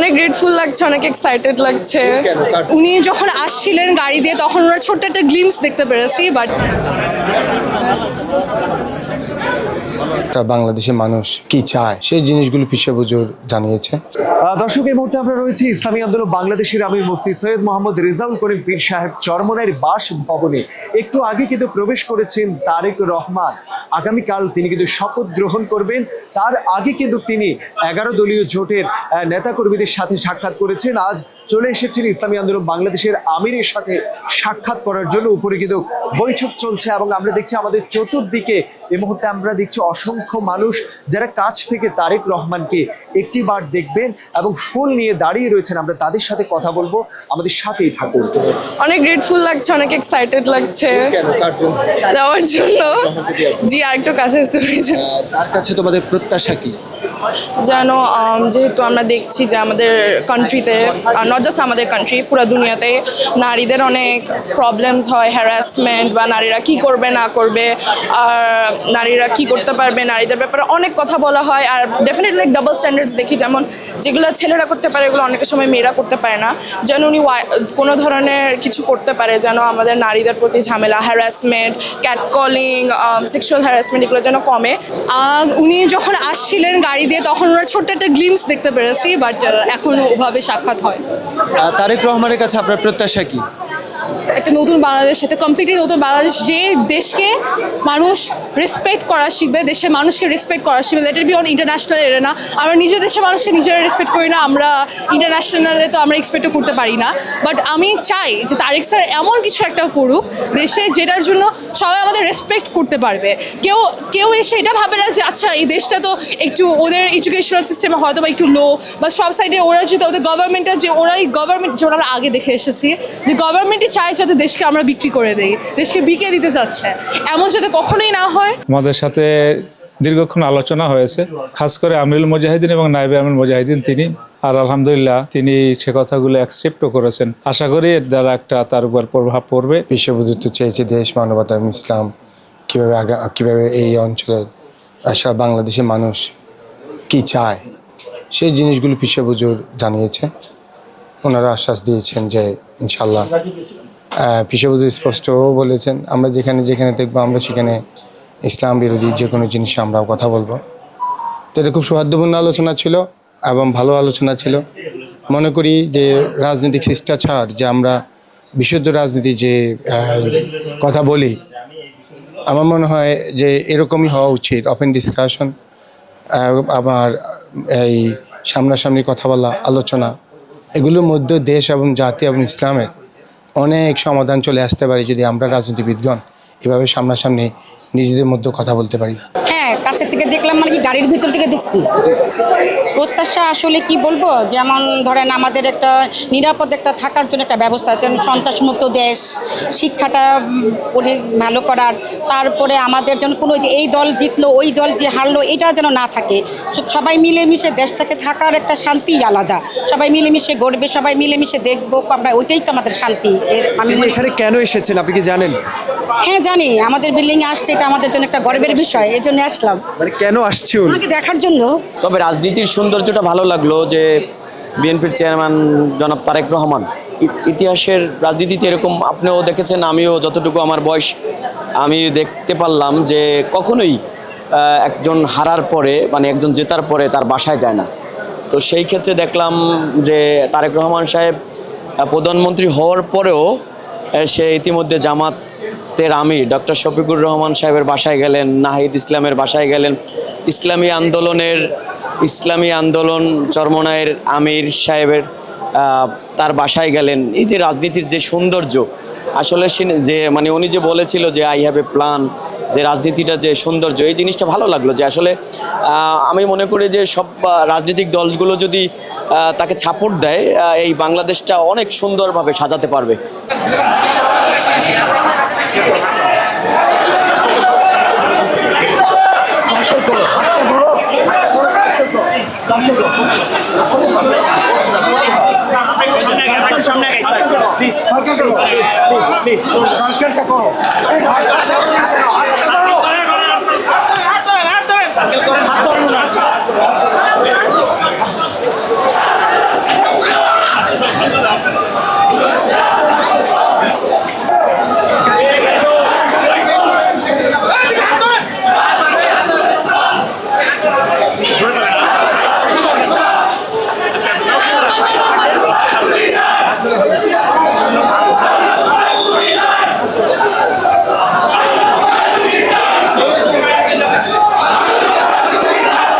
অনেক গ্রেটফুল লাগছে, অনেক এক্সাইটেড লাগছে। উনি যখন আসছিলেন গাড়ি দিয়ে তখন ওরা ছোট্ট একটা গ্লিমস দেখতে পেরেছি, বাট বাংলাদেশের মানুষ কি চায় সেই জিনিসগুলো পিছিয়ে বুঝুর জানিয়েছে। দর্শক, এই মুহূর্তে আমরা রয়েছি ইসলামী আন্দোলন বাংলাদেশের আমির মুফতি সৈয়দ মোহাম্মদ রেজাউল করিম পীর সাহেব চরমনাইয়ের বাসভবনে। একটু আগে কিন্তু প্রবেশ করেছেন তারেক রহমান। আগামীকাল তিনি কিন্তু শপথ গ্রহণ করবেন। তার আগে কিন্তু তিনি 11 দলীয় জোটের নেতাকর্মীদের সাথে সাক্ষাৎ করেছেন। আজ চলে এসেছেন ইসলামী আন্দোলন বাংলাদেশের আমিরের সাথে সাক্ষাৎ করার জন্য। উপরে কিন্তু বৈঠক চলছে এবং আমরা দেখছি আমাদের চতুর্দিকে এই মুহূর্তে আমরা দেখছি অসংখ্য মানুষ যারা কাছ থেকে তারেক রহমানকে একটিবার দেখবেন এবং ফুল নিয়ে দাঁড়িয়ে রয়েছেন। আমরা তাদের সাথে কথা বলবো, আমাদের সাথেই থাকুন। অনেক গ্রেটফুল লাগছে, অনেক এক্সাইটেড লাগছে যাওয়ার জন্য। জি, আরেকটু কাছে আসতে পেরেছি। তার কাছে তোমাদের প্রত্যাশা কি? যেন যেহেতু আমরা দেখছি যে আমাদের কান্ট্রিতে, নট জাস্ট আমাদের কান্ট্রি, পুরো দুনিয়াতে নারীদের অনেক প্রবলেমস হয়, হ্যারাসমেন্ট বা নারীরা কি করবে না করবে, আর নারীরা কি করতে পারবে, নারীদের ব্যাপারে অনেক কথা বলা হয়। আর ডেফিনেটলি অনেক ডাবল স্ট্যান্ডার্ডস দেখি, যেমন যেগুলো ছেলেরা করতে পারে এগুলো অনেক সময় মেয়েরা করতে পারে না। যেন উনি কোনো ধরনের কিছু করতে পারে যেন আমাদের নারীদের প্রতি ঝামেলা, হ্যারাসমেন্ট, ক্যাটকলিং, সেক্সুয়াল হ্যারাসমেন্ট এগুলো যেন কমে। উনি যখন আসছিলেন গাড়ি দিয়ে তখন ওরা ছোট্ট একটা গ্লিমস দেখতে পেরেছি, বাট এখনও ওভাবে সাক্ষাৎ হয়। তারেক রহমানের কাছে আপনার প্রত্যাশা কি? একটা নতুন বাংলাদেশ, একটা কমপ্লিটলি নতুন বাংলাদেশ, যে দেশকে মানুষ রেসপেক্ট করা শিখবে, দেশের মানুষকে রেসপেক্ট করা শিখবে। Let it be on international arena. আমরা নিজের দেশের মানুষকে নিজেরা রেসপেক্ট করি না, আমরা ইন্টারন্যাশনালে তো আমরা এক্সপেক্টও করতে পারি না। বাট আমি চাই যে তারেক স্যার এমন কিছু একটা করুক দেশে যেটার জন্য সবাই আমাদের রেসপেক্ট করতে পারবে। কেউ এসে এটা ভাবে না যে আচ্ছা এই দেশটা তো একটু ওদের এডুকেশনাল সিস্টেমে হয়তো বা একটু লো, বা সব সাইডে ওরা যেটা ওদের গভর্নমেন্টটা যে ওরাই গভর্নমেন্ট, যেটা আমরা আগে দেখে এসেছি যে গভর্নমেন্টই চায় যাতে দেশকে আমরা বিক্রি করে দেই, দেশকে বিকে দিতে চাচ্ছে, এমন যাতে কখনোই না হয়। আমাদের সাথে দীর্ঘক্ষণ আলোচনা হয়েছে, খাস করে আমিরুল মুজাহিদিন এবং নায়েবে আমির মুজাহিদিন তিনি, আর আলহামদুলিল্লাহ তিনি সে কথাগুলো অ্যাকসেপ্টও করেছেন। আশা করি এর দ্বারা একটা তার উপর প্রভাব পড়বে। বিশ্ববুদ্ধ চেয়েছে দেশ, মানবতা এবং ইসলাম কীভাবে এই অঞ্চলের বাংলাদেশের মানুষ কি চায় সেই জিনিসগুলো পিছিয়ে বুঝুর জানিয়েছে। ওনারা আশ্বাস দিয়েছেন যে ইনশাল্লাহ, পিছিয়ে বুঝুর স্পষ্টও বলেছেন আমরা যেখানে যেখানে দেখবো আমরা সেখানে ইসলাম বিরোধী যে কোনো জিনিসে আমরাও কথা বলবো। তো এটা খুব সৌহার্দ্যপূর্ণ আলোচনা ছিল এবং ভালো আলোচনা ছিল। মনে করি যে রাজনৈতিক শিষ্টাচার, যে আমরা বিশুদ্ধ রাজনীতি যে কথা বলি, আমার মনে হয় যে এরকমই হওয়া উচিত। ওপেন ডিসকাশন, আবার এই সামনাসামনি কথা বলা, আলোচনা, এগুলোর মধ্যে দেশ এবং জাতি এবং ইসলামের অনেক সমাধান চলে আসতে পারে যদি আমরা রাজনীতিবিদগণ এভাবে সামনাসামনি নিজেদের মধ্যে কথা বলতে পারি। হ্যাঁ, কাছের থেকে দেখলাম, মানে কি গাড়ির ভিতর থেকে দেখছি। প্রত্যাশা আসলে কি বলবো, যেমন ধরেন আমাদের একটা নিরাপদ একটা থাকার জন্য একটা ব্যবস্থা, যেমন সন্ত্রাসমুক্ত দেশ, শিক্ষাটা ভালো করার, তারপরে আমাদের যেন কোনো যে এই দল জিতলো ওই দল যে হারলো এটা যেন না থাকে, সবাই মিলেমিশে দেশটাকে থাকার একটা শান্তি আলাদা, সবাই মিলেমিশে গড়বে, সবাই মিলেমিশে দেখবো আমরা, ওইটাই তো আমাদের শান্তি। আমি এখানে কেন এসেছেন আপনি কি জানেন? হ্যাঁ জানি, আমাদের বিল্ডিংয়ে আসছে, এটা আমাদের জন্য একটা গর্বের বিষয়, এই জন্য আসলাম। মানে কেন আসছে? ওনাকে দেখার জন্য। তবে রাজনীতির সৌন্দর্যটা ভালো লাগলো যে বিএনপির চেয়ারম্যান জনাব তারেক রহমান ইতিহাসের রাজনীতিতে এরকম আপনিও দেখেছেন, আমিও যতটুকু আমার বয়স আমি দেখতে পারলাম যে কখনোই একজন হারার পরে, মানে একজন জেতার পরে তার বাসায় যায় না। তো সেই ক্ষেত্রে দেখলাম যে তারেক রহমান সাহেব প্রধানমন্ত্রী হওয়ার পরেও সে ইতিমধ্যে জামাতের আমির ডক্টর শফিকুর রহমান সাহেবের বাসায় গেলেন, নাহিদ ইসলামের বাসায় গেলেন, ইসলামী আন্দোলন চরমনাইয়ের আমির সাহেবের তার বাসায় গেলেন। এই যে রাজনীতির যে সৌন্দর্য, আসলে যে মানে উনি যে বলেছিল যে আই হ্যাভ এ প্ল্যান, যে রাজনীতিটা যে সৌন্দর্য, এই জিনিসটা ভালো লাগলো। যে আসলে আমি মনে করি যে সব রাজনৈতিক দলগুলো যদি তাকে সাপোর্ট দেয়, এই বাংলাদেশটা অনেক সুন্দরভাবে সাজাতে পারবে। সামনে প্লিজ সরকারটা করো।